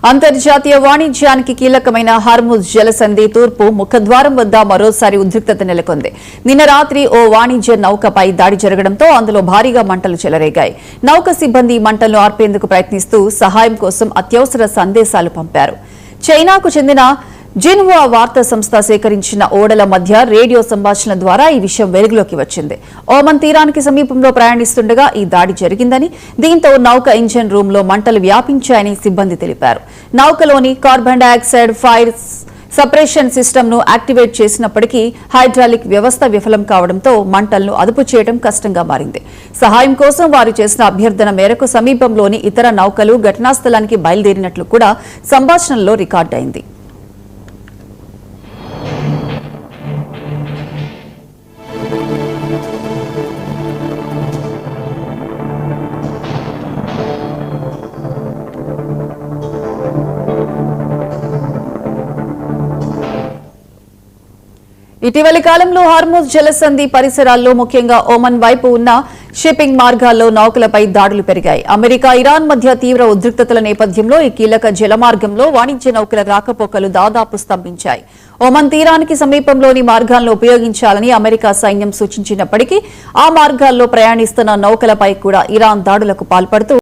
అంతర్జాతీయ వాణిజ్యానికి కీలకమైన హార్ముజ్ జలసంధి తూర్పు ముఖద్వారం వద్ద మరోసారి ఉద్రిక్తత నెలకొంది. నిన్న రాత్రి ఓ వాణిజ్య నౌకపై దాడి జరగడంతో అందులో భారీగా మంటలు చెలరేగాయి. నౌక సిబ్బంది మంటలను ఆర్పేందుకు ప్రయత్నిస్తూ సహాయం కోసం అత్యవసర సందేశాలు పంపారు. చైనాకు చెందిన జిన్హువా వార్తా సంస్థ సేకరించిన ఓడల మధ్య రేడియో సంభాషణ ద్వారా ఈ విషయం వెలుగులోకి వచ్చింది. ఓమన్ తీరానికి సమీపంలో ప్రయాణిస్తుండగా ఈ దాడి జరిగిందని, దీంతో నౌక ఇంజన్ రూమ్ లో మంటలు వ్యాపించాయని సిబ్బంది తెలిపారు. నౌకలోని carbon dioxide fire separation system ను యాక్టివేట్ చేసినప్పటికీ హైడ్రాలిక్ వ్యవస్థ విఫలం కావడంతో మంటలను అదుపు చేయడం కష్టంగా మారింది. సహాయం కోసం వారు చేసిన అభ్యర్థన మేరకు సమీపంలోని ఇతర నౌకలు ఘటనా స్థలానికి బయలుదేరినట్లు కూడా సంభాషణలో రికార్డైంది. ఇటీవలి కాలంలో హార్ముజ్ జలసంధి పరిసరాల్లో ముఖ్యంగా ఓమన్ వైపు ఉన్న షిప్పింగ్ మార్గాల్లో నౌకలపై దాడులు పెరిగాయి. అమెరికా, ఇరాన్ మధ్య తీవ్ర ఉద్రిక్తతల నేపథ్యంలో ఈ కీలక జలమార్గంలో వాణిజ్య నౌకల రాకపోకలు దాదాపు స్తంభించాయి. ఓమన్ తీరానికి సమీపంలోని మార్గాలను ఉపయోగించాలని అమెరికా సైన్యం సూచించినప్పటికీ ఆ మార్గాల్లో ప్రయాణిస్తున్న నౌకలపై కూడా ఇరాన్ దాడులకు పాల్పడుతూ